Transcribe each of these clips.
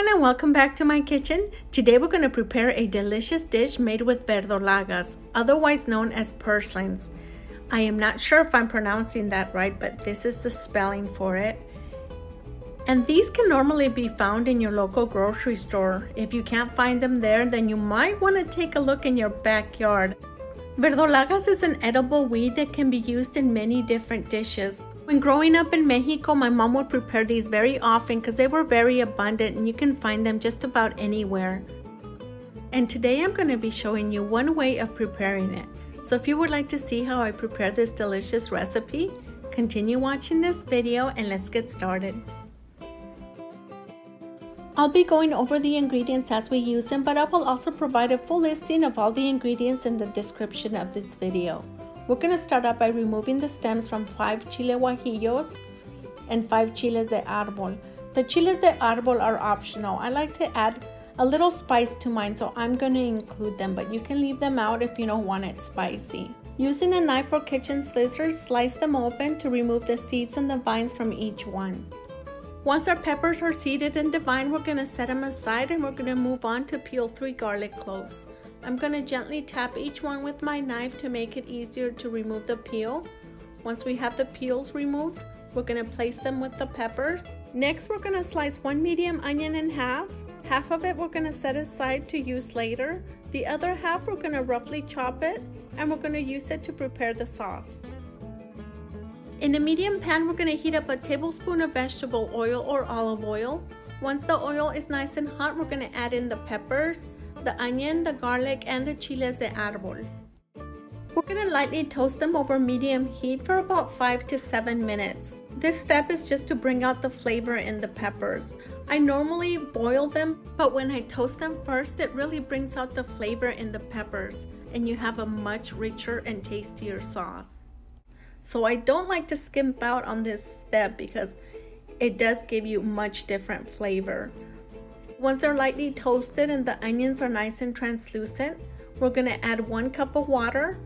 everyone and welcome back to my kitchen. Today we're going to prepare a delicious dish made with verdolagas, otherwise known as purslanes. I am not sure if I'm pronouncing that right, but this is the spelling for it. And these can normally be found in your local grocery store. If you can't find them there, then you might want to take a look in your backyard. Verdolagas is an edible weed that can be used in many different dishes. When growing up in Mexico, my mom would prepare these very often because they were very abundant and you can find them just about anywhere. And today I'm going to be showing you one way of preparing it. So if you would like to see how I prepare this delicious recipe, continue watching this video and let's get started. I'll be going over the ingredients as we use them, but I will also provide a full listing of all the ingredients in the description of this video. We're going to start out by removing the stems from 5 Chile Guajillos and 5 Chiles de Arbol. The Chiles de Arbol are optional. I like to add a little spice to mine, so I'm going to include them, but you can leave them out if you don't want it spicy. Using a knife or kitchen scissors, slice them open to remove the seeds and the vines from each one. Once our peppers are seeded and divined, we're going to set them aside and we're going to move on to peel 3 garlic cloves. I'm going to gently tap each one with my knife to make it easier to remove the peel. Once we have the peels removed, we're going to place them with the peppers. Next, we're going to slice 1 medium onion in half. Half of it we're going to set aside to use later. The other half we're going to roughly chop it and we're going to use it to prepare the sauce. In a medium pan, we're going to heat up a tablespoon of vegetable oil or olive oil. Once the oil is nice and hot, we're going to add in the peppers, the onion, the garlic, and the chiles de arbol. We're going to lightly toast them over medium heat for about 5 to 7 minutes. This step is just to bring out the flavor in the peppers. I normally boil them, but when I toast them first, it really brings out the flavor in the peppers, and you have a much richer and tastier sauce. So I don't like to skimp out on this step because it does give you much different flavor. Once they're lightly toasted and the onions are nice and translucent, we're going to add 1 cup of water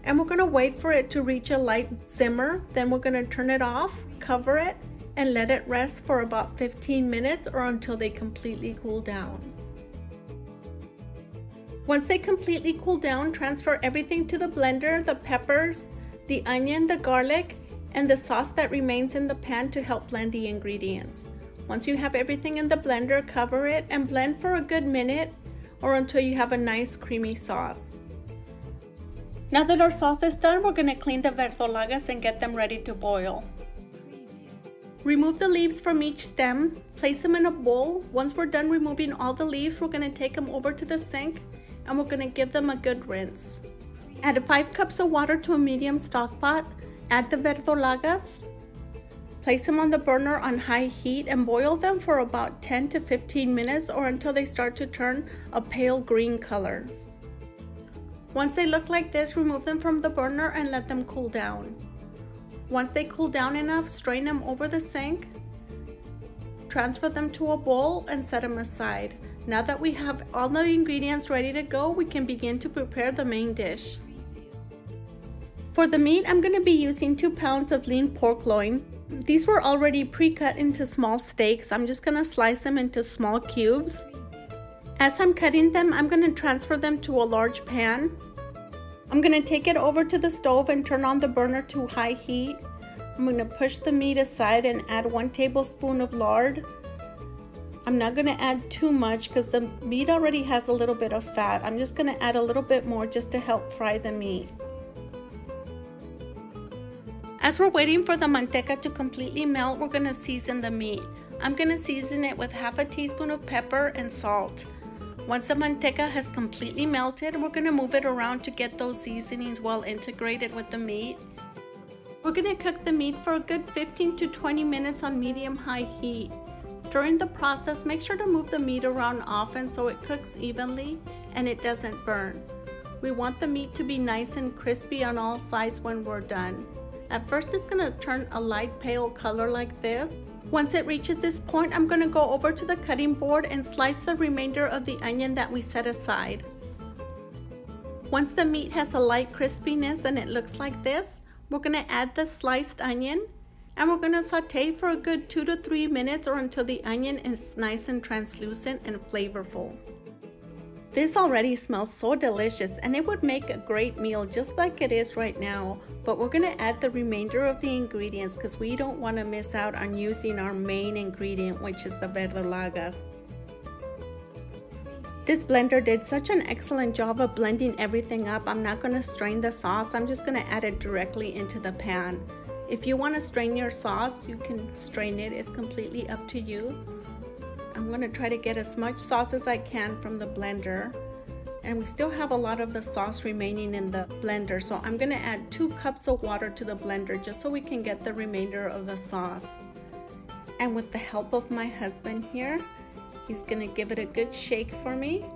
and we're going to wait for it to reach a light simmer. Then we're going to turn it off, cover it, and let it rest for about 15 minutes or until they completely cool down. Once they completely cool down, transfer everything to the blender, the peppers, the onion, the garlic, and the sauce that remains in the pan to help blend the ingredients. Once you have everything in the blender, cover it and blend for a good minute or until you have a nice creamy sauce. Now that our sauce is done, we're going to clean the verdolagas and get them ready to boil. Remove the leaves from each stem, place them in a bowl. Once we're done removing all the leaves, we're going to take them over to the sink and we're going to give them a good rinse. Add 5 cups of water to a medium stock pot, add the verdolagas, place them on the burner on high heat and boil them for about 10 to 15 minutes or until they start to turn a pale green color. Once they look like this, remove them from the burner and let them cool down. Once they cool down enough, strain them over the sink, transfer them to a bowl and set them aside. Now that we have all the ingredients ready to go, we can begin to prepare the main dish. For the meat, I'm going to be using 2 pounds of lean pork loin. These were already pre-cut into small steaks. I'm just going to slice them into small cubes. As I'm cutting them, I'm going to transfer them to a large pan. I'm going to take it over to the stove and turn on the burner to high heat. I'm going to push the meat aside and add 1 tablespoon of lard. I'm not going to add too much because the meat already has a little bit of fat. I'm just going to add a little bit more just to help fry the meat. As we're waiting for the manteca to completely melt, we're going to season the meat. I'm going to season it with half a teaspoon of pepper and salt. Once the manteca has completely melted, we're going to move it around to get those seasonings well integrated with the meat. We're going to cook the meat for a good 15 to 20 minutes on medium-high heat. During the process, make sure to move the meat around often so it cooks evenly and it doesn't burn. We want the meat to be nice and crispy on all sides when we're done. At first, it's going to turn a light pale color like this. Once it reaches this point, I'm going to go over to the cutting board and slice the remainder of the onion that we set aside. Once the meat has a light crispiness and it looks like this, we're going to add the sliced onion And we're gonna saute for a good 2 to 3 minutes or until the onion is nice and translucent and flavorful. This already smells so delicious and it would make a great meal just like it is right now. But we're gonna add the remainder of the ingredients because we don't want to miss out on using our main ingredient, which is the verdolagas. This blender did such an excellent job of blending everything up. I'm not gonna strain the sauce, I'm just gonna add it directly into the pan. If you want to strain your sauce, you can strain it, it's completely up to you. I'm going to try to get as much sauce as I can from the blender. And we still have a lot of the sauce remaining in the blender, so I'm going to add 2 cups of water to the blender just so we can get the remainder of the sauce. And with the help of my husband here, he's going to give it a good shake for me.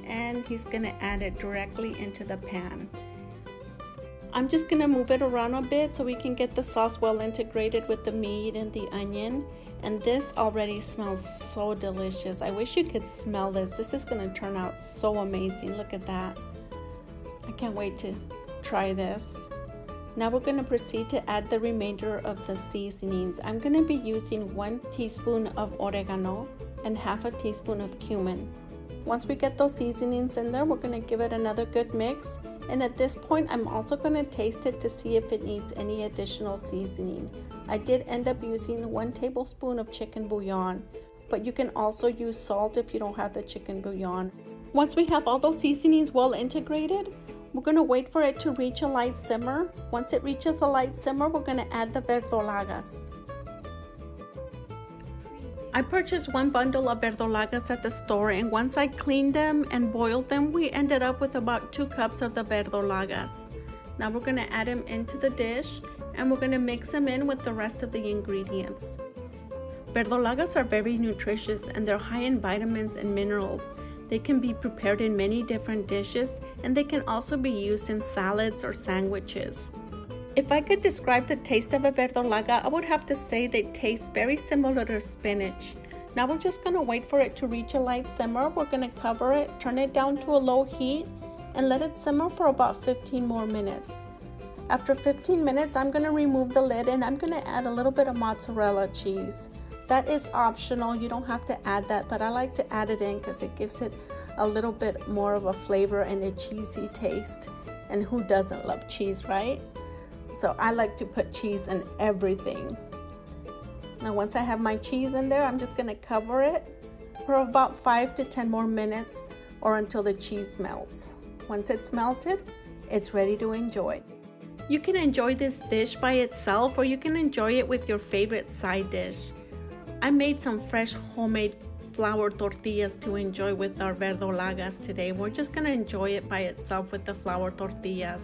And he's going to add it directly into the pan. I'm just going to move it around a bit so we can get the sauce well integrated with the meat and the onion. And this already smells so delicious. I wish you could smell this. This is going to turn out so amazing. Look at that. I can't wait to try this. Now we're going to proceed to add the remainder of the seasonings. I'm going to be using 1 teaspoon of oregano and half a teaspoon of cumin. Once we get those seasonings in there, we're going to give it another good mix. And at this point, I'm also going to taste it to see if it needs any additional seasoning. I did end up using 1 tablespoon of chicken bouillon, but you can also use salt if you don't have the chicken bouillon. Once we have all those seasonings well integrated, we're going to wait for it to reach a light simmer. Once it reaches a light simmer, we're going to add the verdolagas. I purchased 1 bundle of verdolagas at the store, and once I cleaned them and boiled them, we ended up with about 2 cups of the verdolagas. Now we're going to add them into the dish and we're going to mix them in with the rest of the ingredients. Verdolagas are very nutritious and they're high in vitamins and minerals. They can be prepared in many different dishes and they can also be used in salads or sandwiches. If I could describe the taste of a verdolaga, I would have to say they taste very similar to spinach. Now we're just going to wait for it to reach a light simmer. We're going to cover it, turn it down to a low heat, and let it simmer for about 15 more minutes. After 15 minutes, I'm going to remove the lid and I'm going to add a little bit of mozzarella cheese. That is optional, you don't have to add that, but I like to add it in because it gives it a little bit more of a flavor and a cheesy taste. And who doesn't love cheese, right? So I like to put cheese in everything. Now once I have my cheese in there, I'm just going to cover it for about 5 to 10 more minutes or until the cheese melts. Once it's melted, it's ready to enjoy. You can enjoy this dish by itself or you can enjoy it with your favorite side dish. I made some fresh homemade flour tortillas to enjoy with our verdolagas today. We're just going to enjoy it by itself with the flour tortillas.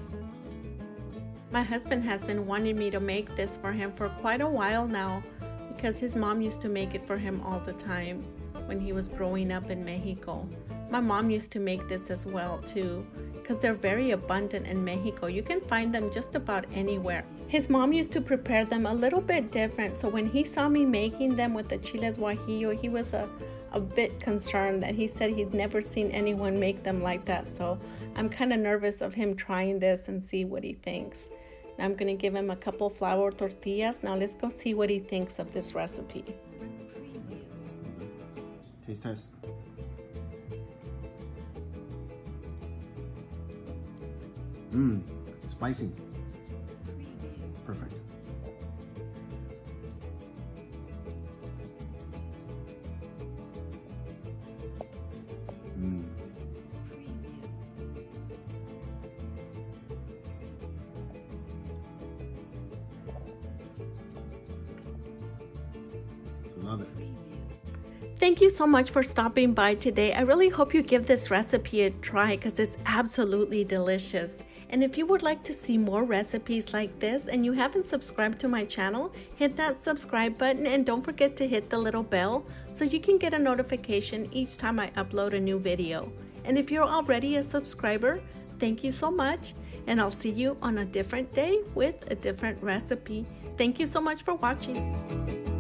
My husband has been wanting me to make this for him for quite a while now because his mom used to make it for him all the time when he was growing up in Mexico. My mom used to make this as well too because they're very abundant in Mexico. You can find them just about anywhere. His mom used to prepare them a little bit different, so when he saw me making them with the Chiles Guajillo, he was a bit concerned that he said he'd never seen anyone make them like that. So I'm kind of nervous of him trying this and see what he thinks. Now I'm going to give him a couple flour tortillas. Now let's go see what he thinks of this recipe. Taste test. Spicy. Perfect. Love it. Thank you so much for stopping by today. I really hope you give this recipe a try because it's absolutely delicious. And if you would like to see more recipes like this and you haven't subscribed to my channel, hit that subscribe button and don't forget to hit the little bell so you can get a notification each time I upload a new video. And if you're already a subscriber, thank you so much, and I'll see you on a different day with a different recipe. Thank you so much for watching.